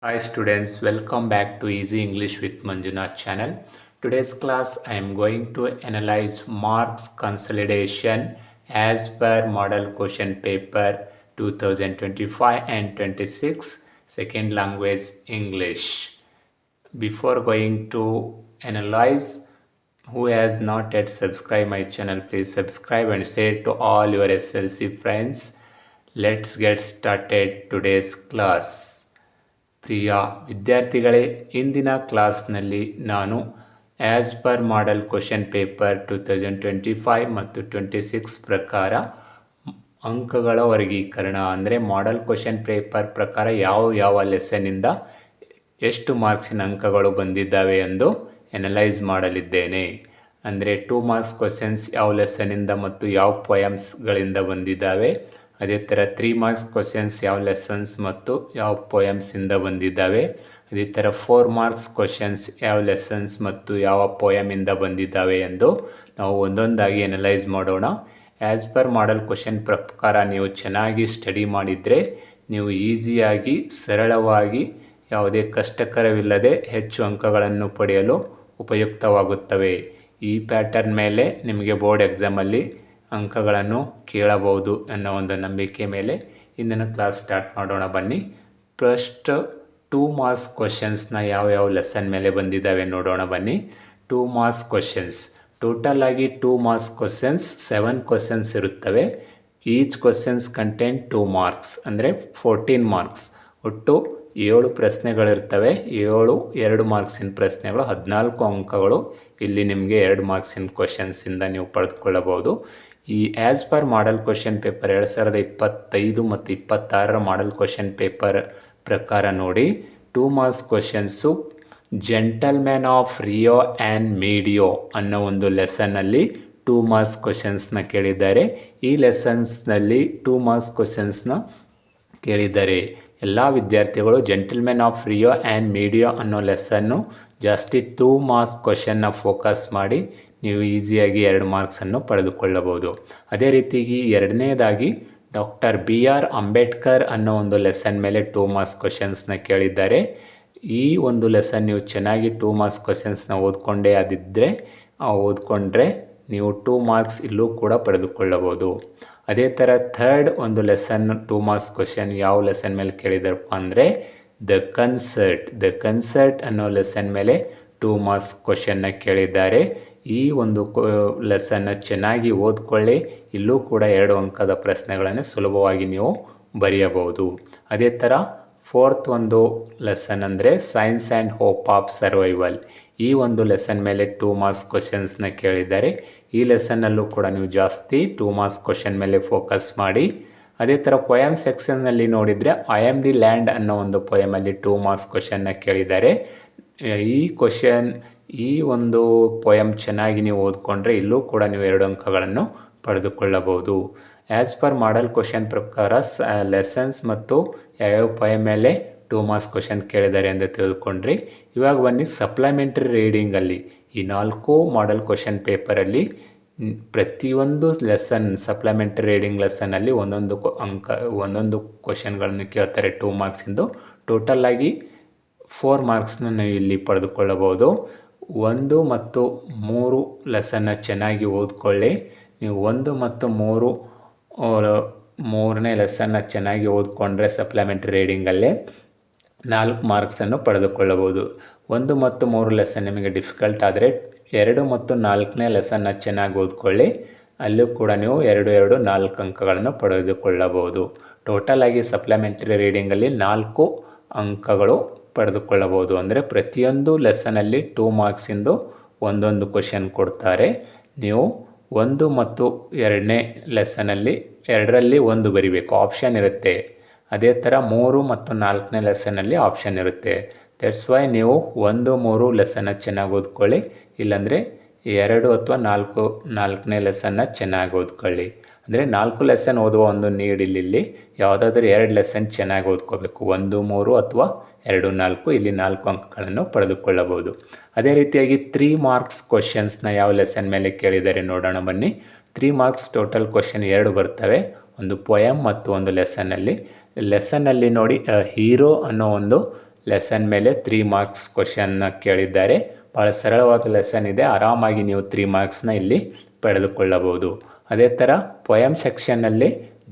Hi students, welcome back to Easy English with Manjunath channel. Today's class I am going to analyze marks consolidation as per model question paper 2025 and 26 second language English. Before going to analyze, who has not yet subscribed my channel, please subscribe and share to all your SLC friends. Let's get started today's class. ಪ್ರಿಯ ವಿದ್ಯಾರ್ಥಿಗಳೇ, ಇಂದಿನ ಕ್ಲಾಸ್ನಲ್ಲಿ ನಾನು as per model question paper 2025 ಮತ್ತು 26 ಪ್ರಕಾರ ಅಂಕಗಳ ವರ್ಗೀಕರಣ ಅಂದರೆ model question paper ಪ್ರಕಾರ ಯಾವ ಲೆಸನ್ನಿಂದ ಎಷ್ಟು ಮಾರ್ಕ್ಸಿನ ಅಂಕಗಳು ಬಂದಿದ್ದಾವೆ ಎಂದು ಎನಲೈಸ್ ಮಾಡಲಿದ್ದೇನೆ. ಅಂದರೆ 2 ಮಾರ್ಕ್ಸ್ ಕ್ವಶನ್ಸ್ ಯಾವ ಲೆಸನ್ನಿಂದ ಮತ್ತು ಯಾವ ಪೊಯಮ್ಸ್ಗಳಿಂದ ಬಂದಿದ್ದಾವೆ, ಅದೇ ಥರ 3 ಮಾರ್ಕ್ಸ್ ಕ್ವಶನ್ಸ್ ಯಾವ ಲೆಸನ್ಸ್ ಮತ್ತು ಯಾವ ಪೊಯಮ್ಸಿಂದ ಬಂದಿದ್ದಾವೆ, ಅದೇ ಥರ 4 ಮಾರ್ಕ್ಸ್ ಕ್ವಶನ್ಸ್ ಯಾವ ಲೆಸನ್ಸ್ ಮತ್ತು ಯಾವ ಪೊಯಮಿಂದ ಬಂದಿದ್ದಾವೆ ಎಂದು ನಾವು ಒಂದೊಂದಾಗಿ ಎನಲೈಸ್ ಮಾಡೋಣ. ಆ್ಯಸ್ ಪರ್ ಮಾಡೆಲ್ ಕ್ವಶನ್ ಪ್ರಕಾರ ನೀವು ಚೆನ್ನಾಗಿ ಸ್ಟಡಿ ಮಾಡಿದರೆ ನೀವು ಈಸಿಯಾಗಿ ಸರಳವಾಗಿ ಯಾವುದೇ ಕಷ್ಟಕರವಿಲ್ಲದೆ ಹೆಚ್ಚು ಅಂಕಗಳನ್ನು ಪಡೆಯಲು ಉಪಯುಕ್ತವಾಗುತ್ತವೆ. ಈ ಪ್ಯಾಟರ್ನ್ ಮೇಲೆ ನಿಮಗೆ ಬೋರ್ಡ್ ಎಕ್ಸಾಮಲ್ಲಿ ಅಂಕಗಳನ್ನು ಕೇಳಬಹುದು ಅನ್ನೋ ಒಂದು ನಂಬಿಕೆ ಮೇಲೆ ಇಂದಿನ ಕ್ಲಾಸ್ ಸ್ಟಾರ್ಟ್ ಮಾಡೋಣ ಬನ್ನಿ. ಫಸ್ಟ್ 2 ಮಾರ್ಕ್ಸ್ ಕ್ವಶನ್ಸ್ನ ಯಾವ ಲೆಸನ್ ಮೇಲೆ ಬಂದಿದ್ದಾವೆ ನೋಡೋಣ ಬನ್ನಿ. 2 ಮಾರ್ಕ್ಸ್ ಕ್ವಶನ್ಸ್ ಟೋಟಲ್ ಆಗಿ 2 ಮಾರ್ಕ್ಸ್ ಕ್ವಶನ್ಸ್ 7 ಕ್ವಶನ್ಸ್ ಇರುತ್ತವೆ. ಈಚ್ ಕ್ವಶನ್ಸ್ ಕಂಟೆಂಟ್ 2 ಮಾರ್ಕ್ಸ್ ಅಂದರೆ 14 ಮಾರ್ಕ್ಸ್. ಒಟ್ಟು 7 ಪ್ರಶ್ನೆಗಳಿರ್ತವೆ. 2 ಮಾರ್ಕ್ಸಿನ ಪ್ರಶ್ನೆಗಳು 14 ಅಂಕಗಳು ಇಲ್ಲಿ ನಿಮಗೆ 2 ಮಾರ್ಕ್ಸಿನ ಕ್ವಶನ್ಸಿಂದ ನೀವು ಪಡೆದುಕೊಳ್ಳಬಹುದು. ಈ as per model question paper 2025 ಮತ್ತು 26ರ ಮಾಡೆಲ್ ಕ್ವಶನ್ ಪೇಪರ್ ಪ್ರಕಾರ ನೋಡಿ, 2 marks questions gentleman of Rio and ಮೀಡಿಯೋ ಅನ್ನೋ ಒಂದು ಲೆಸನ್ನಲ್ಲಿ 2 ಮಾರ್ಕ್ಸ್ ಕ್ವಶನ್ಸ್ನ ಕೇಳಿದ್ದಾರೆ. ಈ ಲೆಸನ್ಸ್ನಲ್ಲಿ 2 ಮಾರ್ಕ್ಸ್ ಕ್ವಶನ್ಸ್ನ ಕೇಳಿದ್ದಾರೆ. ಎಲ್ಲ ವಿದ್ಯಾರ್ಥಿಗಳು ಜೆಂಟಲ್ಮ್ಯಾನ್ ಆಫ್ ರಿಯೋ ಆ್ಯಂಡ್ ಮೀಡಿಯೋ ಅನ್ನೋ ಲೆಸನ್ನು ಜಾಸ್ತಿ 2 ಮಾರ್ಕ್ಸ್ ಕ್ವಶನ್ನ ಫೋಕಸ್ ಮಾಡಿ ನೀವು ಈಸಿಯಾಗಿ 2 ಮಾರ್ಕ್ಸನ್ನು ಪಡೆದುಕೊಳ್ಳಬಹುದು. ಅದೇ ರೀತಿಯಾಗಿ ಎರಡನೇದಾಗಿ ಡಾಕ್ಟರ್ BR ಅಂಬೇಡ್ಕರ್ ಅನ್ನೋ ಒಂದು ಲೆಸನ್ ಮೇಲೆ 2 ಮಾರ್ಕ್ಸ್ ಕ್ವಶನ್ಸ್ನ ಕೇಳಿದ್ದಾರೆ. ಈ ಒಂದು ಲೆಸನ್ ನೀವು ಚೆನ್ನಾಗಿ 2 ಮಾರ್ಕ್ಸ್ ಕ್ವಶನ್ಸ್ನ ಓದ್ಕೊಂಡ್ರೆ ನೀವು 2 ಮಾರ್ಕ್ಸ್ ಇಲ್ಲೂ ಕೂಡ ಪಡೆದುಕೊಳ್ಳಬಹುದು. ಅದೇ ಥರ ಥರ್ಡ್ ಒಂದು ಲೆಸನ್ 2 ಮಾರ್ಕ್ಸ್ ಕ್ವಶನ್ ಯಾವ ಲೆಸನ್ ಮೇಲೆ ಕೇಳಿದಾರಪ್ಪ ಅಂದರೆ ದ ಕನ್ಸರ್ಟ್ ಅನ್ನೋ ಲೆಸನ್ ಮೇಲೆ 2 ಮಾರ್ಕ್ಸ್ ಕ್ವಶನ್ನ ಕೇಳಿದ್ದಾರೆ. ಈ ಒಂದು ಲೆಸನ್ನ ಚೆನ್ನಾಗಿ ಓದ್ಕೊಳ್ಳಿ. ಇಲ್ಲೂ ಕೂಡ 2 ಅಂಕದ ಪ್ರಶ್ನೆಗಳನ್ನು ಸುಲಭವಾಗಿ ನೀವು ಬರೆಯಬಹುದು. ಅದೇ ಥರ ಫೋರ್ತ್ ಒಂದು ಲೆಸನ್ ಅಂದರೆ science and hope of survival. ಈ ಒಂದು ಲೆಸನ್ ಮೇಲೆ 2 ಮಾರ್ಕ್ಸ್ ಕ್ವಶನ್ಸ್ನ ಕೇಳಿದ್ದಾರೆ. ಈ ಲೆಸನ್ನಲ್ಲೂ ಕೂಡ ನೀವು ಜಾಸ್ತಿ 2 ಮಾರ್ಕ್ಸ್ ಕ್ವಶನ್ ಮೇಲೆ ಫೋಕಸ್ ಮಾಡಿ. ಅದೇ ಥರ ಪೊಯಮ್ ಸೆಕ್ಷನ್ನಲ್ಲಿ ನೋಡಿದರೆ ಐ ಆಮ್ ದಿ ಲ್ಯಾಂಡ್ ಅನ್ನೋ ಒಂದು ಪೊಯಮಲ್ಲಿ 2 ಮಾರ್ಕ್ಸ್ ಕ್ವಶನ್ನ ಕೇಳಿದ್ದಾರೆ. ಈ ಒಂದು ಪೊಯಮ್ ಚೆನ್ನಾಗಿ ನೀವು ಓದ್ಕೊಂಡ್ರೆ ಇಲ್ಲೂ ಕೂಡ ನೀವು 2 ಅಂಕಗಳನ್ನು ಪಡೆದುಕೊಳ್ಳಬಹುದು. ಆ್ಯಸ್ ಪರ್ ಮಾಡೆಲ್ ಕ್ವಶನ್ ಪ್ರಕಾರ ಲೆಸನ್ಸ್ ಮತ್ತು ಯಾವ್ಯಾವ ಪೊಯಮ್ ಮೇಲೆ 2 ಮಾರ್ಕ್ಸ್ ಕ್ವಶನ್ ಕೇಳಿದ್ದಾರೆ ಎಂದು ತಿಳಿದುಕೊಂಡ್ರಿ. ಇವಾಗ ಬನ್ನಿ ಸಪ್ಲಿಮೆಂಟ್ರಿ ರೀಡಿಂಗಲ್ಲಿ ಈ 4 ಮಾಡೆಲ್ ಕ್ವಶನ್ ಪೇಪರಲ್ಲಿ ಪ್ರತಿಯೊಂದು ಲೆಸನ್ ಸಪ್ಲಿಮೆಂಟ್ರಿ ರೀಡಿಂಗ್ ಲೆಸನ್ನಲ್ಲಿ ಒಂದೊಂದು ಕ್ವಶನ್ಗಳನ್ನು ಕೇಳ್ತಾರೆ 2 ಮಾರ್ಕ್ಸಿಂದು. ಟೋಟಲ್ ಆಗಿ 4 ಮಾರ್ಕ್ಸ್ನ ನೀವು ಇಲ್ಲಿ ಪಡೆದುಕೊಳ್ಳಬಹುದು. 1 ಮತ್ತು 3 ಲೆಸನ್ನ ಚೆನ್ನಾಗಿ ಓದ್ಕೊಳ್ಳಿ. ನೀವು 1 ಮತ್ತು 3ನೇ ಲೆಸನ್ನ ಚೆನ್ನಾಗಿ ಓದ್ಕೊಂಡ್ರೆ ಸಪ್ಲಿಮೆಂಟ್ರಿ ರೀಡಿಂಗಲ್ಲೇ 4 ಮಾರ್ಕ್ಸನ್ನು ಪಡೆದುಕೊಳ್ಳಬಹುದು. 1 ಮತ್ತು 3 ಲೆಸನ್ ನಿಮಗೆ ಡಿಫಿಕಲ್ಟ್ ಆದರೆ 2 ಮತ್ತು 4ನೇ ಲೆಸನ್ನ ಚೆನ್ನಾಗಿ ಓದ್ಕೊಳ್ಳಿ. ಅಲ್ಲೂ ಕೂಡ ನೀವು 4 ಅಂಕಗಳನ್ನು ಪಡೆದುಕೊಳ್ಳಬಹುದು. ಟೋಟಲ್ ಆಗಿ ಸಪ್ಲಿಮೆಂಟ್ರಿ ರೀಡಿಂಗಲ್ಲಿ 4 ಅಂಕಗಳು ಪಡೆದುಕೊಳ್ಳಬಹುದು. ಅಂದರೆ ಪ್ರತಿಯೊಂದು ಲೆಸನಲ್ಲಿ 2 ಮಾರ್ಕ್ಸಿಂದು ಒಂದೊಂದು ಕ್ವಶನ್ ಕೊಡ್ತಾರೆ. ನೀವು 1 ಮತ್ತು 2ನೇ ಲೆಸನಲ್ಲಿ 2ರಲ್ಲಿ 1 ಬರಿಬೇಕು, ಆಪ್ಷನ್ ಇರುತ್ತೆ. ಅದೇ ಥರ 3 ಮತ್ತು 4ನೇ ಲೆಸನಲ್ಲಿ ಆಪ್ಷನ್ ಇರುತ್ತೆ. ದಟ್ಸ್ ವೈ ನೀವು 1, 3 ಲೆಸನ್ನ ಚೆನ್ನಾಗಿ ಓದ್ಕೊಳ್ಳಿ. ಇಲ್ಲಾಂದರೆ 2 ಅಥವಾ 4ನೇ ಲೆಸನ್ನ ಚೆನ್ನಾಗಿ ಓದ್ಕೊಳ್ಳಿ. ಅಂದರೆ 4 ಲೆಸನ್ ಓದುವ ಒಂದು ನೀಡ್ ಇಲ್ಲಿ ಯಾವುದಾದ್ರೂ 2 ಲೆಸನ್ ಚೆನ್ನಾಗಿ ಓದ್ಕೋಬೇಕು. 1, 3 ಅಥವಾ 2, 4 ಇಲ್ಲಿ 4 ಅಂಕಗಳನ್ನು ಪಡೆದುಕೊಳ್ಳಬಹುದು. ಅದೇ ರೀತಿಯಾಗಿ 3 ಮಾರ್ಕ್ಸ್ ಕ್ವಶನ್ಸ್ನ ಯಾವ ಲೆಸನ್ ಮೇಲೆ ಕೇಳಿದ್ದಾರೆ ನೋಡೋಣ ಬನ್ನಿ. 3 ಮಾರ್ಕ್ಸ್ ಟೋಟಲ್ ಕ್ವಶನ್ 2 ಬರ್ತವೆ, ಒಂದು ಪೊಯಮ್ ಮತ್ತು ಒಂದು ಲೆಸನ್ನಲ್ಲಿ. ಲೆಸನ್ನಲ್ಲಿ ನೋಡಿ ಹೀರೋ ಅನ್ನೋ ಒಂದು ಲೆಸನ್ ಮೇಲೆ 3 ಮಾರ್ಕ್ಸ್ ಕ್ವಶನ್ನ ಕೇಳಿದ್ದಾರೆ. ಭಾಳ ಸರಳವಾದ ಲೆಸನ್ ಇದೆ, ಆರಾಮಾಗಿ ನೀವು 3 ಮಾರ್ಕ್ಸ್ನ ಇಲ್ಲಿ ಪಡೆದುಕೊಳ್ಳಬಹುದು. ಅದೇ ಥರ ಪೊಯಮ್ ಸೆಕ್ಷನ್ನಲ್ಲಿ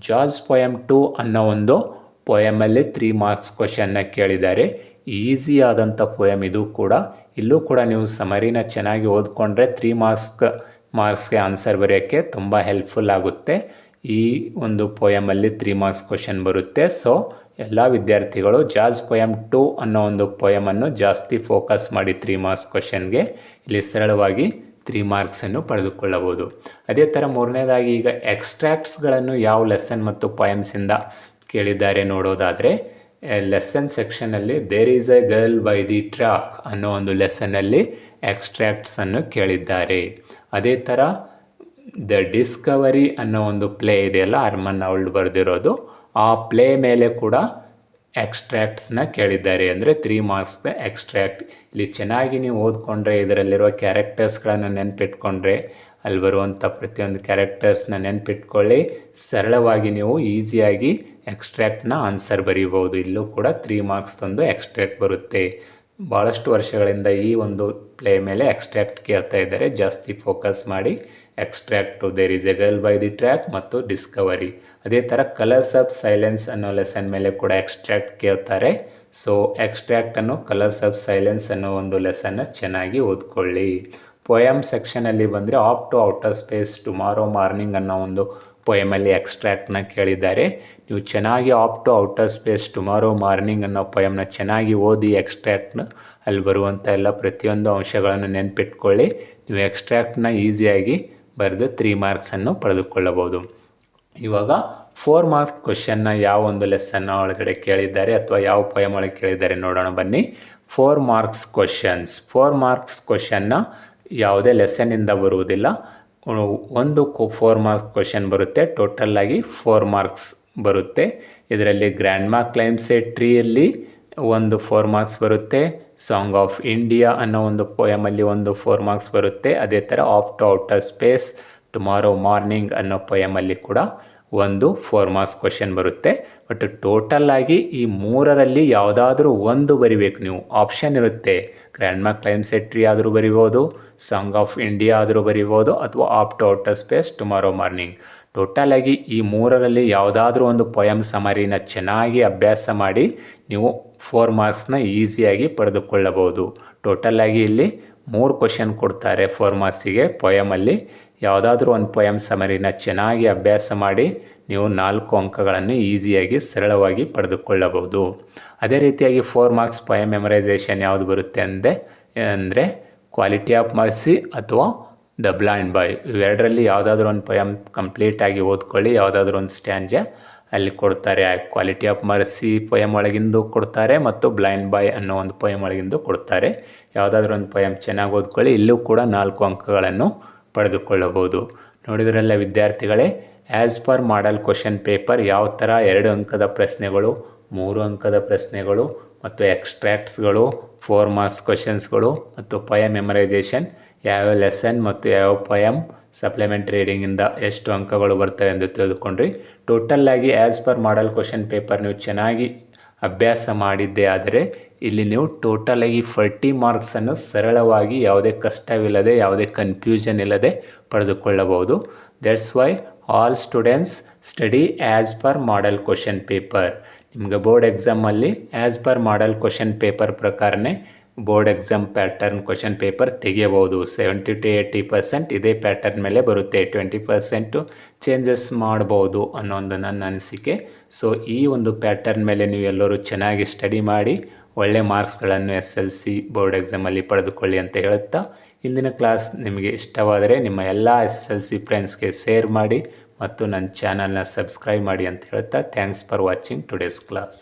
ಜಾರ್ಜ್ ಪೊಯಮ್ 2 ಅನ್ನೋ ಒಂದು ಪೊಯಮಲ್ಲಿ 3 ಮಾರ್ಕ್ಸ್ ಕ್ವಶನ್ನ ಕೇಳಿದ್ದಾರೆ. ಈಸಿ ಆದಂಥ ಪೊಯಮ್ ಇದು ಕೂಡ. ಇಲ್ಲೂ ಕೂಡ ನೀವು ಸಮರಿನ ಚೆನ್ನಾಗಿ ಓದ್ಕೊಂಡ್ರೆ 3 ಮಾರ್ಕ್ಸ್ಗೆ ಆನ್ಸರ್ ಬರೆಯೋಕ್ಕೆ ತುಂಬ ಹೆಲ್ಪ್ಫುಲ್ ಆಗುತ್ತೆ. ಈ ಒಂದು ಪೊಯಮಲ್ಲಿ 3 ಮಾರ್ಕ್ಸ್ ಕ್ವಶನ್ ಬರುತ್ತೆ. ಸೊ ಎಲ್ಲ ವಿದ್ಯಾರ್ಥಿಗಳು ಜಾರ್ಜ್ ಪೊಯಮ್ 2 ಅನ್ನೋ ಒಂದು ಪೊಯಮನ್ನು ಜಾಸ್ತಿ ಫೋಕಸ್ ಮಾಡಿ 3 ಮಾರ್ಕ್ಸ್ ಕ್ವಶನ್ಗೆ ಇಲ್ಲಿ ಸರಳವಾಗಿ 3 ಮಾರ್ಕ್ಸನ್ನು ಪಡೆದುಕೊಳ್ಳಬಹುದು. ಅದೇ ಥರ ಮೂರನೇದಾಗಿ ಈಗ ಎಕ್ಸ್ಟ್ರಾಕ್ಟ್ಸ್ಗಳನ್ನು ಯಾವ ಲೆಸನ್ ಮತ್ತು ಪೊಯಮ್ಸಿಂದ ಕೇಳಿದ್ದಾರೆ ನೋಡೋದಾದರೆ, ಲೆಸನ್ ಸೆಕ್ಷನಲ್ಲಿ there is a girl by the track ಅನ್ನೋ ಒಂದು ಲೆಸನ್ನಲ್ಲಿ ಎಕ್ಸ್ಟ್ರಾಕ್ಟ್ಸನ್ನು ಕೇಳಿದ್ದಾರೆ. ಅದೇ ಥರ ದ ಡಿಸ್ಕವರಿ ಅನ್ನೋ ಒಂದು ಪ್ಲೇ ಇದೆಯಲ್ಲ, ಅರ್ಮನ್ ಅವಳು ಬರೆದಿರೋದು, ಆ ಪ್ಲೇ ಮೇಲೆ ಕೂಡ ಎಕ್ಸ್ಟ್ರಾಕ್ಟ್ಸ್ನ ಕೇಳಿದ್ದಾರೆ. ಅಂದರೆ 3 ಮಾರ್ಕ್ಸ್ಗೆ ಎಕ್ಸ್ಟ್ರಾಕ್ಟ್. ಇಲ್ಲಿ ಚೆನ್ನಾಗಿ ನೀವು ಓದ್ಕೊಂಡ್ರೆ, ಇದರಲ್ಲಿರುವ ಕ್ಯಾರೆಕ್ಟರ್ಸ್ಗಳನ್ನು ನೆನಪಿಟ್ಕೊಂಡ್ರೆ, ಅಲ್ಲಿ ಬರುವಂಥ ಪ್ರತಿಯೊಂದು ಕ್ಯಾರೆಕ್ಟರ್ಸ್ನ ನೆನಪಿಟ್ಕೊಳ್ಳಿ, ಸರಳವಾಗಿ ನೀವು ಈಸಿಯಾಗಿ ಎಕ್ಸ್ಟ್ರಾಕ್ಟ್ನ ಆನ್ಸರ್ ಬರೀಬೋದು. ಇಲ್ಲೂ ಕೂಡ 3 ಮಾರ್ಕ್ಸ್ದೊಂದು ಎಕ್ಸ್ಟ್ರಾಕ್ಟ್ ಬರುತ್ತೆ. ಭಾಳಷ್ಟು ವರ್ಷಗಳಿಂದ ಈ ಒಂದು ಪ್ಲೇ ಮೇಲೆ ಎಕ್ಸ್ಟ್ರಾಕ್ಟ್ ಕೇಳ್ತಾ ಇದ್ದಾರೆ. ಜಾಸ್ತಿ ಫೋಕಸ್ ಮಾಡಿ extract, there is a girl by the track ಮತ್ತು ಡಿಸ್ಕವರಿ. ಅದೇ ಥರ ಕಲರ್ಸ್ ಆಫ್ ಸೈಲೆನ್ಸ್ ಅನ್ನೋ ಲೆಸನ್ ಮೇಲೆ ಕೂಡ ಎಕ್ಸ್ಟ್ರಾಕ್ಟ್ ಕೇಳ್ತಾರೆ. ಸೊ ಎಕ್ಸ್ಟ್ರಾಕ್ಟನ್ನು ಕಲರ್ಸ್ ಆಫ್ ಸೈಲೆನ್ಸ್ ಅನ್ನೋ ಒಂದು ಲೆಸನ್ನ ಚೆನ್ನಾಗಿ ಓದ್ಕೊಳ್ಳಿ. ಪೊಯಮ್ ಸೆಕ್ಷನಲ್ಲಿ ಬಂದರೆ off to outer space tomorrow morning ಅನ್ನೋ ಒಂದು ಪೊಯಮಲ್ಲಿ ಎಕ್ಸ್ಟ್ರಾಕ್ಟ್ನ ಕೇಳಿದ್ದಾರೆ. ನೀವು ಚೆನ್ನಾಗಿ off to outer space tomorrow morning ಅನ್ನೋ ಪೊಯಮ್ನ ಚೆನ್ನಾಗಿ ಓದಿ ಎಕ್ಸ್ಟ್ರಾಕ್ಟ್ನ ಅಲ್ಲಿ ಬರುವಂಥ ಎಲ್ಲ ಪ್ರತಿಯೊಂದು ಅಂಶಗಳನ್ನು ನೆನಪಿಟ್ಕೊಳ್ಳಿ. ನೀವು ಎಕ್ಸ್ಟ್ರಾಕ್ಟ್ನ ಈಸಿಯಾಗಿ ಬರೆದು 3 ಮಾರ್ಕ್ಸನ್ನು ಪಡೆದುಕೊಳ್ಳಬಹುದು. ಇವಾಗ 4 ಮಾರ್ಕ್ಸ್ ಕ್ವಶನ್ನ ಯಾವ ಒಂದು ಲೆಸನ್ನ ಒಳಗಡೆ ಕೇಳಿದ್ದಾರೆ ಅಥವಾ ಯಾವ ಪೊಯಮ್ ಒಳಗೆ ಕೇಳಿದ್ದಾರೆ ನೋಡೋಣ ಬನ್ನಿ. 4 ಮಾರ್ಕ್ಸ್ ಕ್ವಶನ್ಸ್. 4 ಮಾರ್ಕ್ಸ್ ಕ್ವಶನ್ನ ಯಾವುದೇ ಲೆಸನ್ನಿಂದ ಬರುವುದಿಲ್ಲ. ಒಂದು 4 ಮಾರ್ಕ್ಸ್ ಕ್ವಶನ್ ಬರುತ್ತೆ. ಟೋಟಲ್ಲಾಗಿ 4 ಮಾರ್ಕ್ಸ್ ಬರುತ್ತೆ. ಇದರಲ್ಲಿ ಗ್ರ್ಯಾಂಡ್ ಮಾ ಕ್ಲೈಮ್ಸ್ ಎ ಟ್ರೀಯಲ್ಲಿ ಒಂದು 4 ಮಾರ್ಕ್ಸ್ ಬರುತ್ತೆ. ಸಾಂಗ್ ಆಫ್ ಇಂಡಿಯಾ ಅನ್ನೋ ಒಂದು ಪೊಯಮಲ್ಲಿ ಒಂದು 4 ಮಾರ್ಕ್ಸ್ ಬರುತ್ತೆ. ಅದೇ ಥರ off to outer space tomorrow morning ಅನ್ನೋ ಪೊಯಮಲ್ಲಿ ಕೂಡ ಒಂದು 4 ಮಾರ್ಕ್ಸ್ ಕ್ವಶನ್ ಬರುತ್ತೆ. ಬಟ್ ಟೋಟಲ್ಲಾಗಿ ಈ 3ರಲ್ಲಿ ಯಾವುದಾದ್ರೂ ಒಂದು ಬರಿಬೇಕು ನೀವು. ಆಪ್ಷನ್ ಇರುತ್ತೆ. ಗ್ರ್ಯಾಂಡ್ ಮಾ ಕ್ಲೈಮ್ಸ್ ಎ ಟ್ರೀ ಆದರೂ ಬರಿಬೋದು, ಸಾಂಗ್ ಆಫ್ ಇಂಡಿಯಾ ಆದರೂ ಬರಿಬೋದು, ಅಥವಾ off to outer space tomorrow morning. ಟೋಟಲಾಗಿ ಈ 3ರಲ್ಲಿ ಯಾವುದಾದ್ರೂ ಒಂದು ಪೊಯಮ್ ಸಮರಿನ ಚೆನ್ನಾಗಿ ಅಭ್ಯಾಸ ಮಾಡಿ ನೀವು 4 ಮಾರ್ಕ್ಸ್ನ ಈಸಿಯಾಗಿ ಪಡೆದುಕೊಳ್ಳಬಹುದು. ಟೋಟಲಾಗಿ ಇಲ್ಲಿ 3 ಕ್ವಶನ್ ಕೊಡ್ತಾರೆ 4 ಮಾರ್ಕ್ಸಿಗೆ ಪೊಯಮಲ್ಲಿ. ಯಾವುದಾದ್ರೂ ಒಂದು ಪೊಯಮ್ ಸಮರಿನ ಚೆನ್ನಾಗಿ ಅಭ್ಯಾಸ ಮಾಡಿ ನೀವು 4 ಅಂಕಗಳನ್ನು ಈಸಿಯಾಗಿ ಸರಳವಾಗಿ ಪಡೆದುಕೊಳ್ಳಬಹುದು. ಅದೇ ರೀತಿಯಾಗಿ 4 ಮಾರ್ಕ್ಸ್ ಪೊಯಮ್ ಮೆಮರೈಸೇಷನ್ ಯಾವುದು ಬರುತ್ತೆ ಅಂದರೆ ಕ್ವಾಲಿಟಿ ಆಫ್ ಮರ್ಸಿ ಅಥವಾ ದ ಬ್ಲೈಂಡ್ ಬಾಯ್. ಇವೆರಡರಲ್ಲಿ ಯಾವುದಾದ್ರೂ ಒಂದು ಪೊಯಮ್ ಕಂಪ್ಲೀಟಾಗಿ ಓದ್ಕೊಳ್ಳಿ. ಯಾವುದಾದ್ರೂ ಒಂದು ಸ್ಟ್ಯಾನ್ಜ ಅಲ್ಲಿ ಕೊಡ್ತಾರೆ. ಕ್ವಾಲಿಟಿ ಆಫ್ ಮರ್ಸಿ ಪೊಯಮ್ ಒಳಗಿಂದು ಕೊಡ್ತಾರೆ ಮತ್ತು ಬ್ಲೈಂಡ್ ಬಾಯ್ ಅನ್ನೋ ಒಂದು ಪೊಯಮ್ ಒಳಗಿಂದು ಕೊಡ್ತಾರೆ. ಯಾವುದಾದ್ರೂ ಒಂದು ಪೊಯಮ್ ಚೆನ್ನಾಗಿ ಓದ್ಕೊಳ್ಳಿ. ಇಲ್ಲೂ ಕೂಡ 4 ಅಂಕಗಳನ್ನು ಪಡೆದುಕೊಳ್ಳಬಹುದು. ನೋಡಿದ್ರಲ್ಲ ವಿದ್ಯಾರ್ಥಿಗಳೇ, as per model question paper ಯಾವ ಥರ 2 ಅಂಕದ ಪ್ರಶ್ನೆಗಳು, 3 ಅಂಕದ ಪ್ರಶ್ನೆಗಳು ಮತ್ತು ಎಕ್ಸ್ಟ್ರಾಕ್ಟ್ಸ್ಗಳು, 4 ಮಾರ್ಕ್ಸ್ ಕ್ವಶನ್ಸ್ಗಳು ಮತ್ತು ಪೊಯಮ್ ಮೆಮರೈಸೇಷನ್, ಯಾವ ಲೆಸನ್ ಮತ್ತು ಯಾವ ಪೊಯಮ್ ಸಪ್ಲಿಮೆಂಟ್ ರೀಡಿಂಗಿಂದ ಎಷ್ಟು ಅಂಕಗಳು ಬರ್ತವೆ ಎಂದು ತಿಳಿದುಕೊಂಡ್ರಿ. ಟೋಟಲ್ಲಾಗಿ as per model question paper ನೀವು ಚೆನ್ನಾಗಿ ಅಭ್ಯಾಸ ಮಾಡಿದ್ದೇ ಆದರೆ ಇಲ್ಲಿ ನೀವು ಟೋಟಲಾಗಿ 40 ಮಾರ್ಕ್ಸನ್ನು ಸರಳವಾಗಿ ಯಾವುದೇ ಕಷ್ಟವಿಲ್ಲದೆ, ಯಾವುದೇ ಕನ್ಫ್ಯೂಷನ್ ಇಲ್ಲದೆ ಪಡೆದುಕೊಳ್ಳಬಹುದು. That's why all students study as per model question paper. ನಿಮಗೆ ಬೋರ್ಡ್ ಎಕ್ಸಾಮಲ್ಲಿ as per model question paper ಪ್ರಕಾರನೇ board exam pattern question paper ತೆಗೆಯಬಹುದು. 70 to 80% ಇದೇ ಪ್ಯಾಟರ್ನ್ ಮೇಲೆ ಬರುತ್ತೆ. 20% ಚೇಂಜಸ್ ಮಾಡ್ಬೋದು ಅನ್ನೋ ಒಂದು ನನ್ನ ಅನಿಸಿಕೆ. ಸೊ ಈ ಒಂದು ಪ್ಯಾಟರ್ನ್ ಮೇಲೆ ನೀವು ಎಲ್ಲರೂ ಚೆನ್ನಾಗಿ ಸ್ಟಡಿ ಮಾಡಿ ಒಳ್ಳೆ ಮಾರ್ಕ್ಸ್ಗಳನ್ನು SLC ಬೋರ್ಡ್ ಎಕ್ಸಾಮಲ್ಲಿ ಪಡೆದುಕೊಳ್ಳಿ ಅಂತ ಹೇಳುತ್ತಾ, ಇಂದಿನ ಕ್ಲಾಸ್ ನಿಮಗೆ ಇಷ್ಟವಾದರೆ ನಿಮ್ಮ ಎಲ್ಲ SSLC ಫ್ರೆಂಡ್ಸ್ಗೆ ಶೇರ್ ಮಾಡಿ ಮತ್ತು ನನ್ನ ಚಾನಲ್ನ ಸಬ್ಸ್ಕ್ರೈಬ್ ಮಾಡಿ ಅಂತ ಹೇಳ್ತಾ, thanks for watching today's class.